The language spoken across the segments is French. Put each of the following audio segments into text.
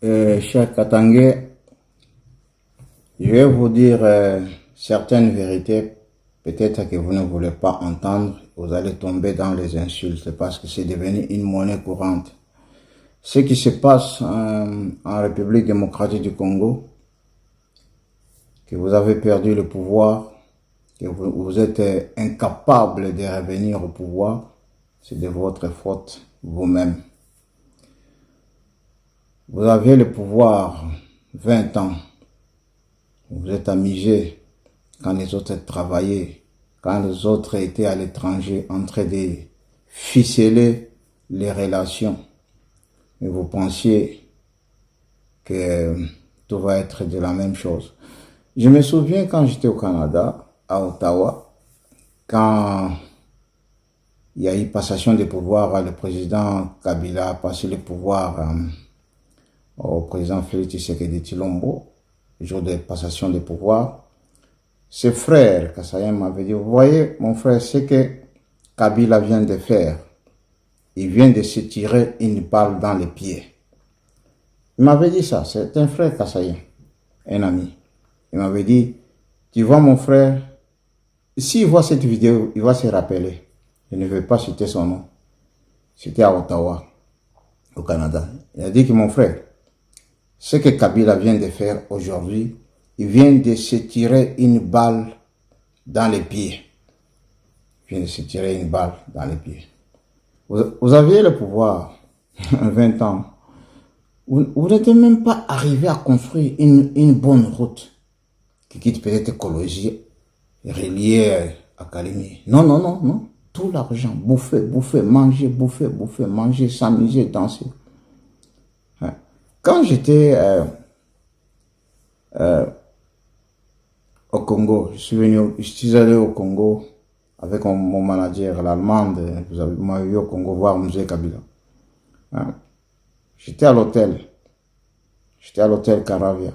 Cher Katangé, je vais vous dire certaines vérités, peut-être que vous ne voulez pas entendre, vous allez tomber dans les insultes parce que c'est devenu une monnaie courante. Ce qui se passe en République démocratique du Congo, que vous avez perdu le pouvoir, que vous êtes incapable de revenir au pouvoir, c'est de votre faute vous-même. Vous avez le pouvoir 20 ans, vous êtes amusé quand les autres travaillaient, quand les autres étaient à l'étranger en train de ficeler les relations. Et vous pensiez que tout va être de la même chose. Je me souviens quand j'étais au Canada, à Ottawa, quand il y a eu passation de pouvoir, le président Kabila a passé le pouvoir au président Félix Tshisekedi Tshilombo, le jour de passation de pouvoir. Ses frères, Kassayen m'avait dit, vous voyez mon frère, ce que Kabila vient de faire, il vient de se tirer une balle dans les pieds. Il m'avait dit ça, c'est un frère Kassayen, un ami. Il m'avait dit, tu vois mon frère, s'il voit cette vidéo, il va se rappeler. Je ne vais pas citer son nom. C'était à Ottawa, au Canada. Il a dit que mon frère, ce que Kabila vient de faire aujourd'hui, il vient de se tirer une balle dans les pieds. Il vient de se tirer une balle dans les pieds. Vous aviez le pouvoir, 20 ans. Vous n'êtes même pas arrivé à construire une bonne route qui quitte peut-être écologie reliée à Kalimi. Non, non, non, non. Tout l'argent, bouffer, bouffer, manger, bouffer, bouffer, manger, s'amuser, danser. Quand j'étais au Congo, je suis allé au Congo avec mon manager, l'Allemande. Vous m'avez vu au Congo voir Musée Kabila. J'étais à l'hôtel. J'étais à l'hôtel Caravia.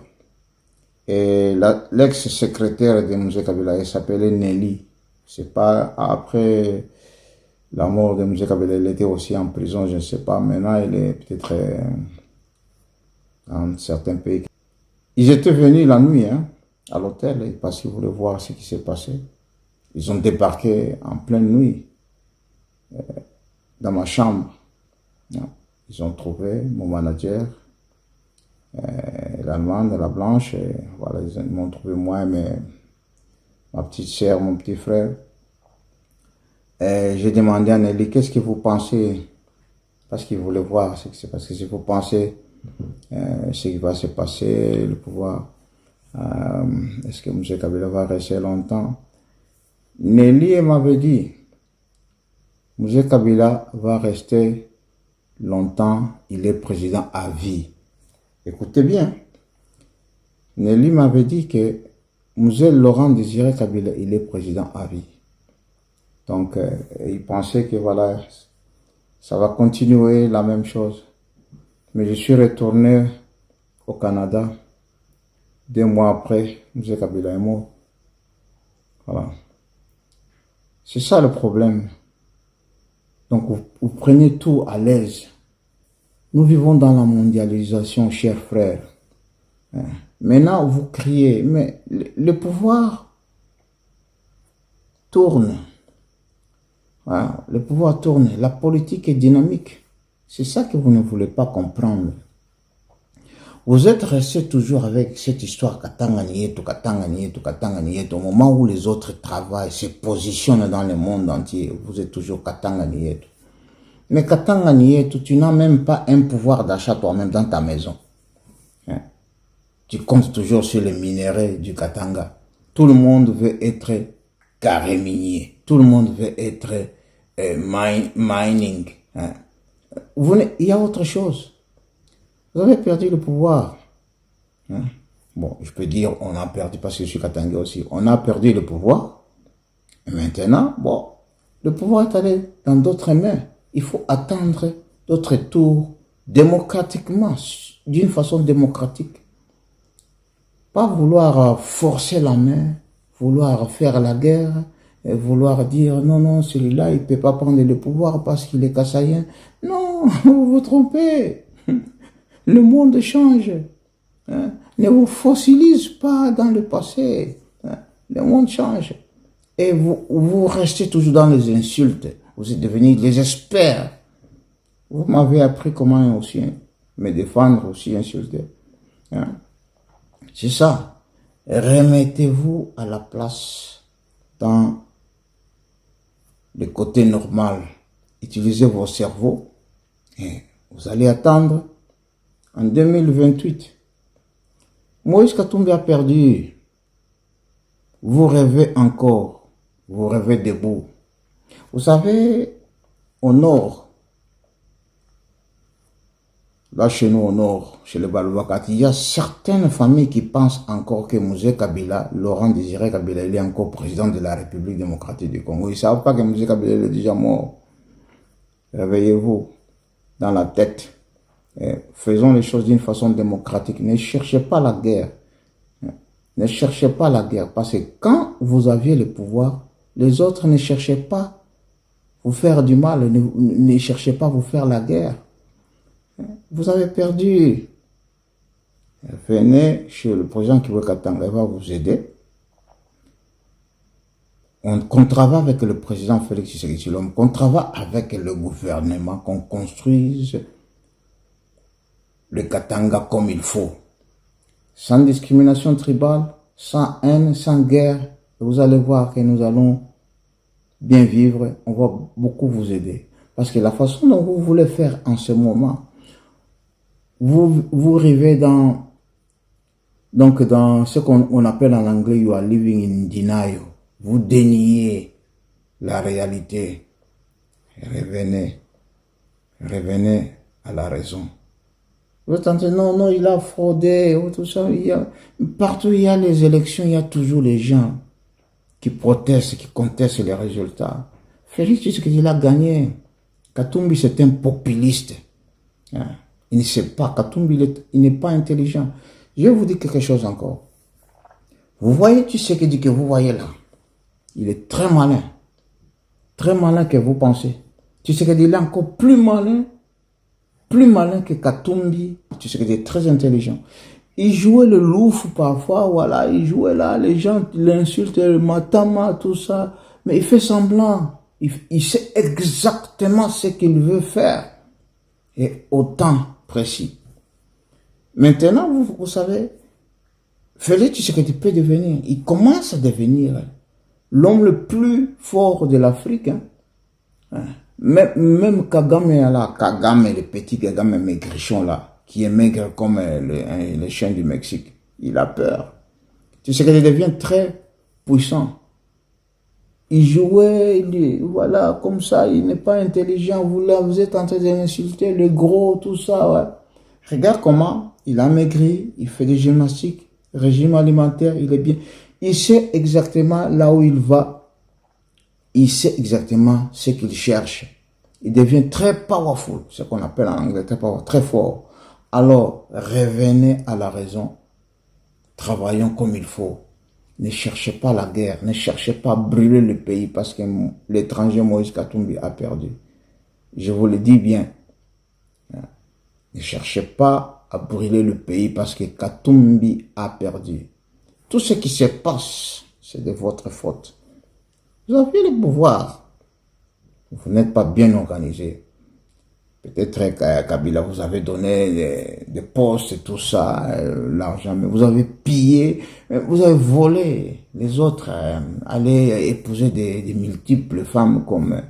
Et l'ex-secrétaire de Musée Kabila, elle s'appelait Nelly. C'est pas après la mort de Musée Kabila, elle était aussi en prison, je ne sais pas. Maintenant, elle est peut-être dans certains pays. Ils étaient venus la nuit à l'hôtel parce qu'ils voulaient voir ce qui s'est passé. Ils ont débarqué en pleine nuit dans ma chambre. Ils ont trouvé mon manager, l'Allemande, la Blanche. Et voilà, ils m'ont trouvé moi, ma petite sœur, mon petit frère. Et j'ai demandé à Nelly, qu'est-ce que vous pensez? Parce qu'ils voulaient voir ce qui s'est passé. Si vous pensez ce qui va se passer, le pouvoir, est-ce que M. Kabila va rester longtemps? Nelly m'avait dit, M. Kabila va rester longtemps, il est président à vie. Écoutez bien, Nelly m'avait dit que M. Laurent Désiré Kabila, il est président à vie. Donc, il pensait que voilà, ça va continuer la même chose. Mais je suis retourné au Canada 2 mois après, M. Kabila est mort. Voilà. C'est ça le problème. Donc, vous prenez tout à l'aise. Nous vivons dans la mondialisation, chers frères. Maintenant, vous criez, mais le pouvoir tourne. Le pouvoir tourne. La politique est dynamique. C'est ça que vous ne voulez pas comprendre. Vous êtes resté toujours avec cette histoire Katanga Nieto, Katanga Nieto, Katanga Nieto. Au moment où les autres travaillent, se positionnent dans le monde entier, vous êtes toujours Katanga Nieto. Mais Katanga Nieto, tu n'as même pas un pouvoir d'achat toi-même dans ta maison. Tu comptes toujours sur les minéraux du Katanga. Tout le monde veut être carré minier. Tout le monde veut être mining. Il y a autre chose. Vous avez perdu le pouvoir. Bon, je peux dire on a perdu parce que je suis Katanga aussi. On a perdu le pouvoir. Et maintenant, bon, le pouvoir est allé dans d'autres mains. Il faut attendre d'autres tours démocratiquement, d'une façon démocratique. Pas vouloir forcer la main, vouloir faire la guerre, et vouloir dire non, non, celui-là, il ne peut pas prendre le pouvoir parce qu'il est kassaïen. Non, vous vous trompez. Le monde change. Hein. Ne vous fossilise pas dans le passé. Hein. Le monde change. Et vous restez toujours dans les insultes. Vous êtes devenus des experts. Vous m'avez appris comment aussi me défendre, aussi insulter. Hein. C'est ça. Remettez-vous à la place dans le côté normal. Utilisez vos cerveaux et vous allez attendre en 2028. Moïse Katumbi a perdu. Vous rêvez encore. Vous rêvez debout. Vous savez, au nord, là chez nous au nord, chez les Balouakati, il y a certaines familles qui pensent encore que Mouzé Kabila, Laurent Désiré Kabila, il est encore président de la République démocratique du Congo. Ils ne savent pas que Mouzé Kabila est déjà mort. Réveillez-vous dans la tête. Faisons les choses d'une façon démocratique. Ne cherchez pas la guerre. Ne cherchez pas la guerre. Parce que quand vous aviez le pouvoir, les autres ne cherchaient pas vous faire du mal. Ne cherchez pas vous faire la guerre. Vous avez perdu. Venez chez le président Kibo Katanga, il va vous aider. Qu'on travaille avec le président Félix Tshisekedi, qu'on travaille avec le gouvernement, qu'on construise le Katanga comme il faut. Sans discrimination tribale, sans haine, sans guerre. Vous allez voir que nous allons bien vivre. On va beaucoup vous aider. Parce que la façon dont vous voulez faire en ce moment, vous arrivez dans ce qu'on appelle en anglais, you are living in denial. Vous déniez la réalité. Revenez à la raison. Vous entendez, non, il a fraudé, tout ça. Partout où il y a les élections, il y a toujours les gens qui protestent, qui contestent les résultats. Félix Tshisekedi, il a gagné. Katumbi, c'est un populiste. Il ne sait pas. Katumbi, il n'est pas intelligent. Je vais vous dire quelque chose encore. Vous voyez Tshisekedi que vous voyez là. Il est très malin. Très malin que vous pensez. Tshisekedi, il est encore plus malin que Katumbi. Tshisekedi est très intelligent. Il jouait le louf parfois, voilà, il jouait là, les gens l'insultent, le matama, tout ça. Mais il fait semblant. Il sait exactement ce qu'il veut faire. Et au temps précis. Maintenant, vous savez, Félix Tshisekedi peut devenir, il commence à devenir l'homme le plus fort de l'Afrique. Même Kagame, là, Kagame, le petit Kagame maigrichon là, qui est maigre comme le chien du Mexique, il a peur. Tshisekedi devient très puissant. Il jouait, voilà, comme ça, il n'est pas intelligent, vous êtes en train d'insulter le gros, tout ça, ouais. Regarde comment il a maigri, il fait des gymnastiques, régime alimentaire, il est bien. Il sait exactement là où il va. Il sait exactement ce qu'il cherche. Il devient très powerful, ce qu'on appelle en anglais très fort. Alors, revenez à la raison. Travaillons comme il faut. Ne cherchez pas la guerre, ne cherchez pas à brûler le pays parce que l'étranger Moïse Katumbi a perdu. Je vous le dis bien. Ne cherchez pas à brûler le pays parce que Katumbi a perdu. Tout ce qui se passe, c'est de votre faute. Vous avez le pouvoir. Vous n'êtes pas bien organisé. Peut-être Kabila vous avez donné des postes et tout ça, l'argent, mais vous avez pillé, vous avez volé. Les autres allaient épouser des multiples femmes comme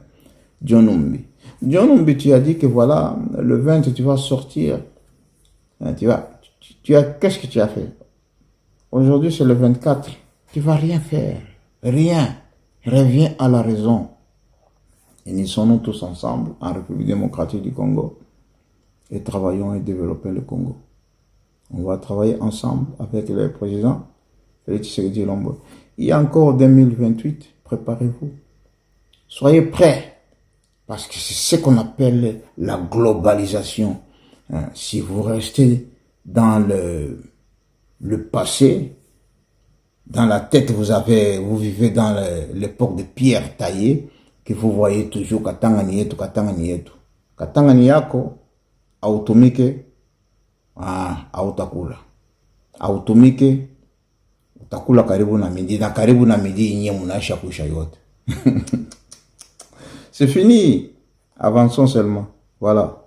John Numbi. John Numbi, tu as dit que voilà, le 20, tu vas sortir. Qu'est-ce que tu as fait? Aujourd'hui, c'est le 24. Tu vas rien faire. Rien. Reviens à la raison. Unissons-nous tous ensemble en République démocratique du Congo et travaillons et développons le Congo. On va travailler ensemble avec le président Félix Tshisekedi Tshilombo. Il y a encore 2028, préparez-vous. Soyez prêts, parce que c'est ce qu'on appelle la globalisation. Si vous restez dans le passé, dans la tête vous vivez dans l'époque de pierre taillée, que vous voyez toujours Katanga Nieto. Katanga Niyako, automike, hautakula. Hautumike, utakula karibu na midi, na karibu na midi nye munaisha kuisha yote. C'est fini. Avançons seulement. Voilà.